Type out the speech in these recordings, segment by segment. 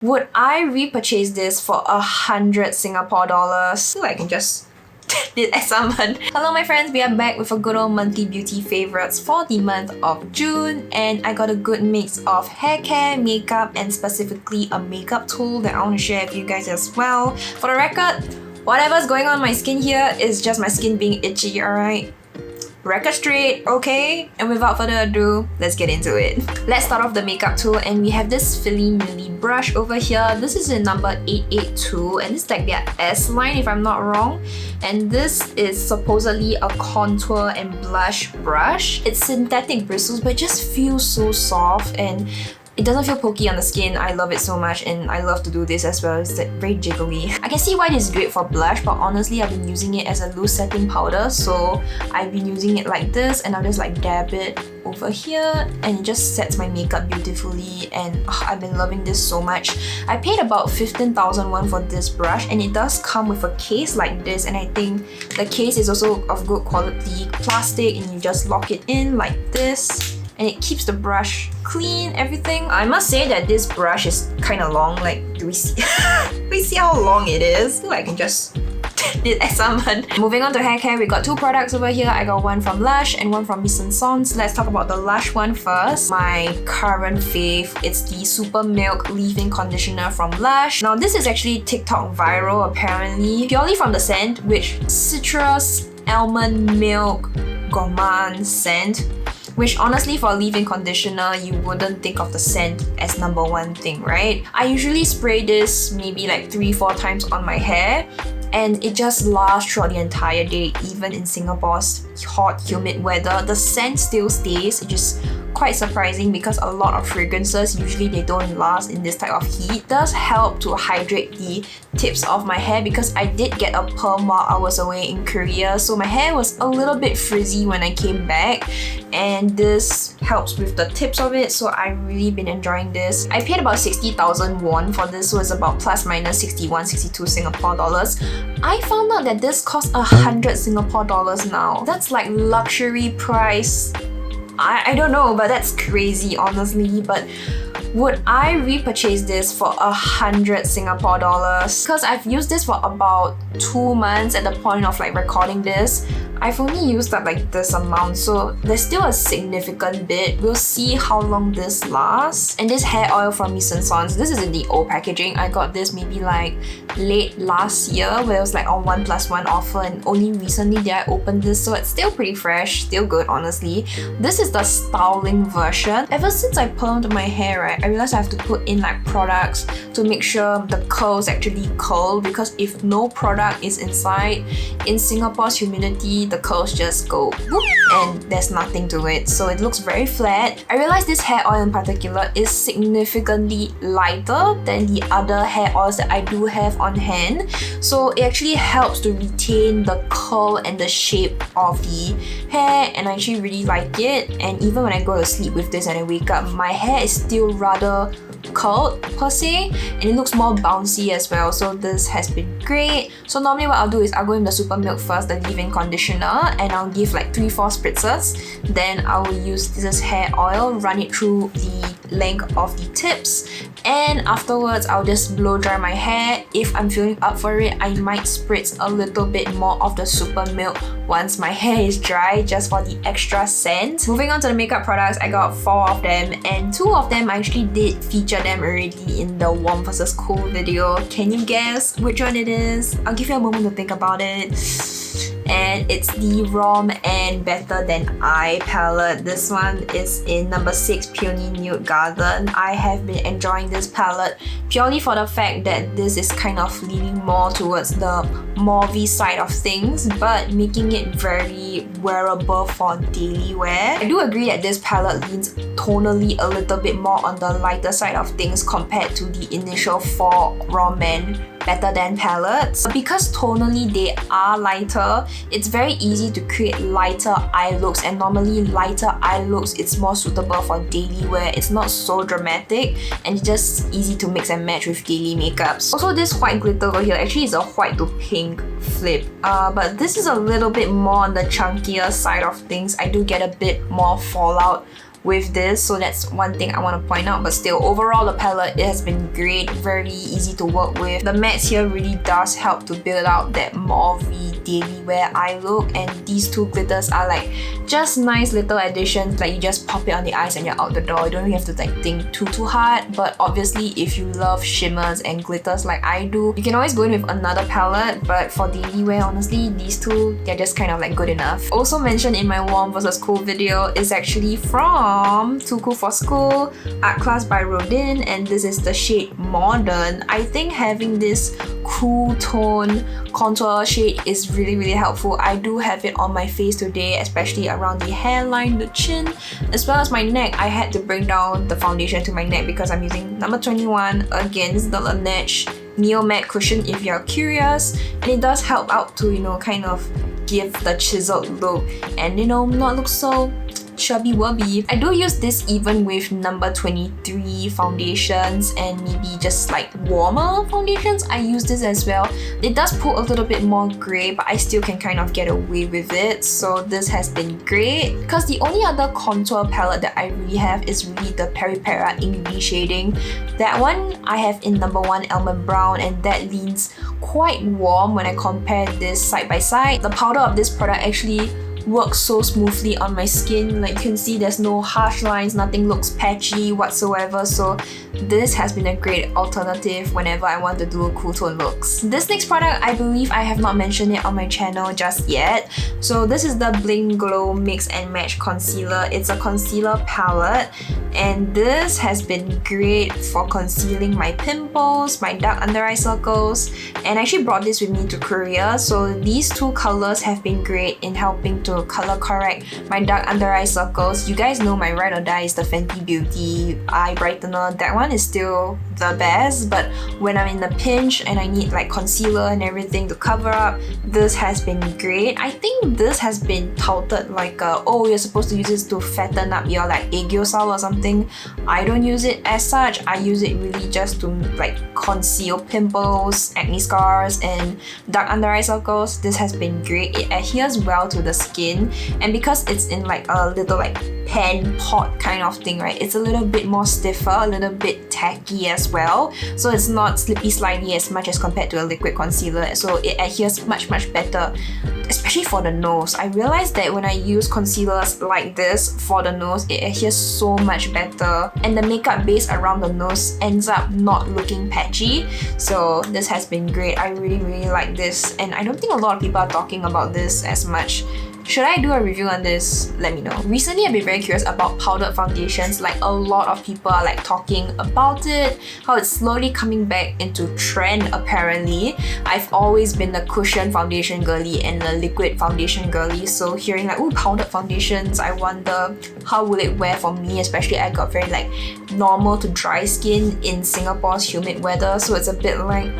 Would I repurchase this for 100 Singapore dollars? So I can just did examine. Hello my friends, we are back with a good old monthly beauty favorites for the month of June, and I got a good mix of hair care, makeup, and specifically a makeup tool that I want to share with you guys as well. For the record, whatever's going on my skin here is just my skin being itchy, alright? Record straight, okay? And without further ado, let's get into it. Let's start off the makeup tool, and we have this Filimilli Brush over here. This is in number 882, and it's like their S line if I'm not wrong. And this is supposedly a contour and blush brush. It's synthetic bristles, but it just feels so soft and it doesn't feel pokey on the skin. I love it so much, and I love to do this as well. It's like very jiggly. I can see why this is great for blush, but honestly I've been using it as a loose setting powder, so I've been using it like this, and I'll just like dab it over here, and it just sets my makeup beautifully, and I've been loving this so much. I paid about 15,000 won for this brush, and it does come with a case like this, and I think the case is also of good quality plastic, and you just lock it in like this, and it keeps the brush clean, everything. I must say that this brush is kind of long. Like, do we see? We see how long it is? So I can just did examine. Moving on to hair care, we got two products over here. I got one from LUSH and one from Mise. Let's talk about the LUSH one first. My current fave, it's the Super Milk Leave-In Conditioner from LUSH. Now this is actually TikTok viral apparently, purely from the scent, which citrus, almond milk, gourmand scent. Which honestly, for a leave-in conditioner, you wouldn't think of the scent as number one thing, right? I usually spray this maybe like 3-4 times on my hair, and it just lasts throughout the entire day. Even in Singapore's hot, humid weather, the scent still stays, which is quite surprising because a lot of fragrances, usually they don't last in this type of heat. It does help to hydrate the tips of my hair because I did get a perm while I was away in Korea, so my hair was a little bit frizzy when I came back, and this helps with the tips of it, so I've really been enjoying this. I paid about 60,000 won for this, so it's about plus minus 61-62 Singapore dollars. I found out that this costs 100 Singapore dollars now. That's like luxury price. I don't know, but that's crazy honestly. But would I repurchase this for 100 Singapore dollars? Because I've used this for about 2 months at the point of like recording this. I've only used up like this amount, so there's still a significant bit. We'll see how long this lasts. And this hair oil from Mise, this is in the old packaging. I got this maybe like late last year where it was like on 1+1 offer, and only recently did I open this, so it's still pretty fresh, still good honestly. This is the styling version. Ever since I permed my hair, right, I realized I have to put in like products to make sure the curls actually curl, because if no product is inside, in Singapore's humidity, the curls just go whoop, and there's nothing to it, so it looks very flat. I realized this hair oil in particular is significantly lighter than the other hair oils that I do have on hand, so it actually helps to retain the curl and the shape of the hair, and I actually really like it. And even when I go to sleep with this and I wake up, my hair is still rather curled per se, and it looks more bouncy as well, so this has been great. So normally what I'll do is I'll go in the Super Milk first, the leave-in conditioner, and I'll give like 3-4 spritzes. Then I will use this hair oil, run it through the length of the tips, and afterwards I'll just blow dry my hair. If I'm feeling up for it, I might spritz a little bit more of the Super Milk once my hair is dry, just for the extra scent. Moving on to the makeup products, I got 4 of them, and 2 of them I actually did feature them already in the warm versus cool video. Can you guess which one it is? I'll give you a moment to think about it. And it's the Rom&nd Better Than I palette. This one is in number 6 Peony Nude Garden. I have been enjoying this palette purely for the fact that this is kind of leaning more towards the mauvey side of things, but making it very wearable for daily wear. I do agree that this palette leans tonally a little bit more on the lighter side of things compared to the initial 4 Rom&nd Better Than palettes. Because tonally they are lighter, it's very easy to create lighter eye looks, and normally lighter eye looks, it's more suitable for daily wear. It's not so dramatic, and it's just easy to mix and match with daily makeups. Also, this white glitter over here actually is a white to pink flip, but this is a little bit more on the chunkier side of things. I do get a bit more fallout with this, so that's one thing I want to point out. But still, overall the palette, it has been great, very easy to work with. The mattes here really does help to build out that mauvey daily wear eye look, and these two glitters are like just nice little additions. Like you just pop it on the eyes and you're out the door. You don't really have to like think too hard. But obviously if you love shimmers and glitters like I do, you can always go in with another palette, but for daily wear, honestly, these two, they're just kind of like good enough. Also mentioned in my warm versus cool video is actually from Too Cool for School, Art Class by Rodin, and this is the shade Modern. I think having this cool tone contour shade is really helpful. I do have it on my face today, especially around the hairline, the chin, as well as my neck. I had to bring down the foundation to my neck because I'm using number 21. Again, this is the Laneige Neo Matte Cushion if you're curious, and it does help out to, you know, kind of give the chiseled look and, you know, not look so chubby wubby. I do use this even with number 23 foundations and maybe just like warmer foundations. I use this as well. It does pull a little bit more grey, but I still can kind of get away with it, so this has been great. Because the only other contour palette that I really have is really the Peripera ink shading. That one I have in number 1 Almond Brown, and that leans quite warm when I compare this side by side. The powder of this product actually works so smoothly on my skin. Like you can see, there's no harsh lines, nothing looks patchy whatsoever, so this has been a great alternative whenever I want to do cool tone looks. This next product, I believe I have not mentioned it on my channel just yet. So this is the Bling Glow Mix and Match Concealer. It's a concealer palette, and this has been great for concealing my pimples, my dark under eye circles, and I actually brought this with me to Korea. So these two colors have been great in helping to color correct my dark under eye circles. You guys know my ride or die is the Fenty Beauty eye brightener. That one is still the best, but when I'm in a pinch and I need like concealer and everything to cover up, this has been great. I think this has been touted like oh, you're supposed to use this to fatten up your like aegyo or something. I don't use it as such. I use it really just to like conceal pimples, acne scars, and dark under eye circles. This has been great. It adheres well to the skin, and because it's in like a little like pan pot kind of thing, right, it's a little bit more stiffer, a little bit tacky as well, so it's not slippy slidey as much as compared to a liquid concealer, so it adheres much better, especially for the nose. I realized that when I use concealers like this for the nose, it adheres so much better, and the makeup base around the nose ends up not looking patchy. So this has been great. I really like this, and I don't think a lot of people are talking about this as much. Should I do a review on this? Let me know. Recently, I've been very curious about powdered foundations. Like a lot of people are like talking about it, how it's slowly coming back into trend apparently. I've always been the cushion foundation girly and the liquid foundation girly, so hearing like, ooh, powdered foundations, I wonder how will it wear for me, especially I got very like normal to dry skin in Singapore's humid weather, so it's a bit like,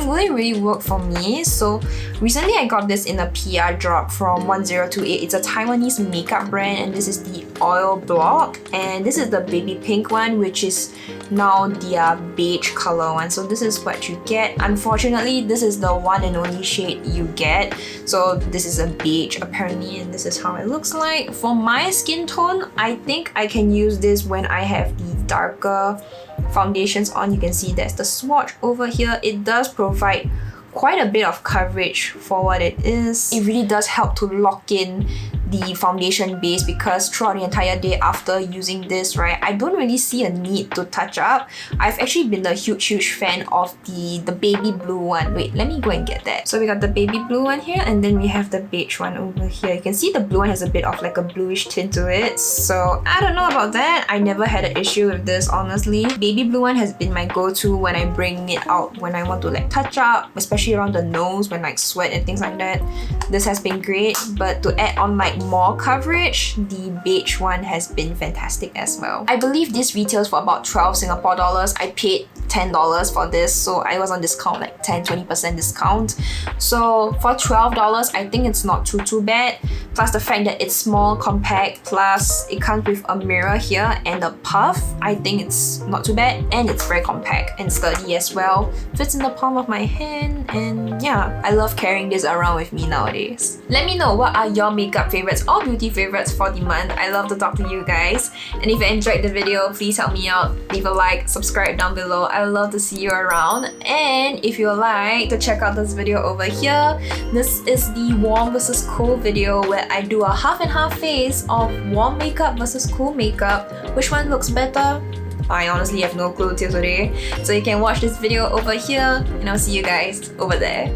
will it really work for me? So recently I got this in a PR drop from 1028. It's a Taiwanese makeup brand, and this is the oil block, and this is the baby pink one, which is now the beige color one. So this is what you get. Unfortunately, this is the one and only shade you get. So this is a beige apparently, and this is how it looks like. For my skin tone, I think I can use this when I have the darker foundations on. You can see there's the swatch over here. It does provide quite a bit of coverage for what it is. It really does help to lock in the foundation base, because throughout the entire day after using this, right, I don't really see a need to touch up. I've actually been a huge fan of the baby blue one. Wait, let me go and get that. So we got the baby blue one here, and then we have the beige one over here. You can see the blue one has a bit of like a bluish tint to it, so I don't know about that. I never had an issue with this, honestly. Baby blue one has been my go-to when I bring it out when I want to like touch up, especially around the nose when like sweat and things like that. This has been great, but to add on like more coverage, the beige one has been fantastic as well. I believe this retails for about 12 Singapore dollars. I paid $10 for this, so I was on discount, like 10-20% discount. So for $12, I think it's not too bad. Plus the fact that it's small, compact, plus it comes with a mirror here and a puff. I think it's not too bad, and it's very compact and sturdy as well. Fits in the palm of my hand, and yeah, I love carrying this around with me nowadays. Let me know what are your makeup favorites favorites or beauty favorites for the month. I love to talk to you guys. And if you enjoyed the video, please help me out. Leave a like, subscribe down below. I love to see you around. And if you like to check out this video over here, this is the warm versus cool video where I do a half and half face of warm makeup versus cool makeup. Which one looks better? I honestly have no clue till today. So you can watch this video over here and I'll see you guys over there.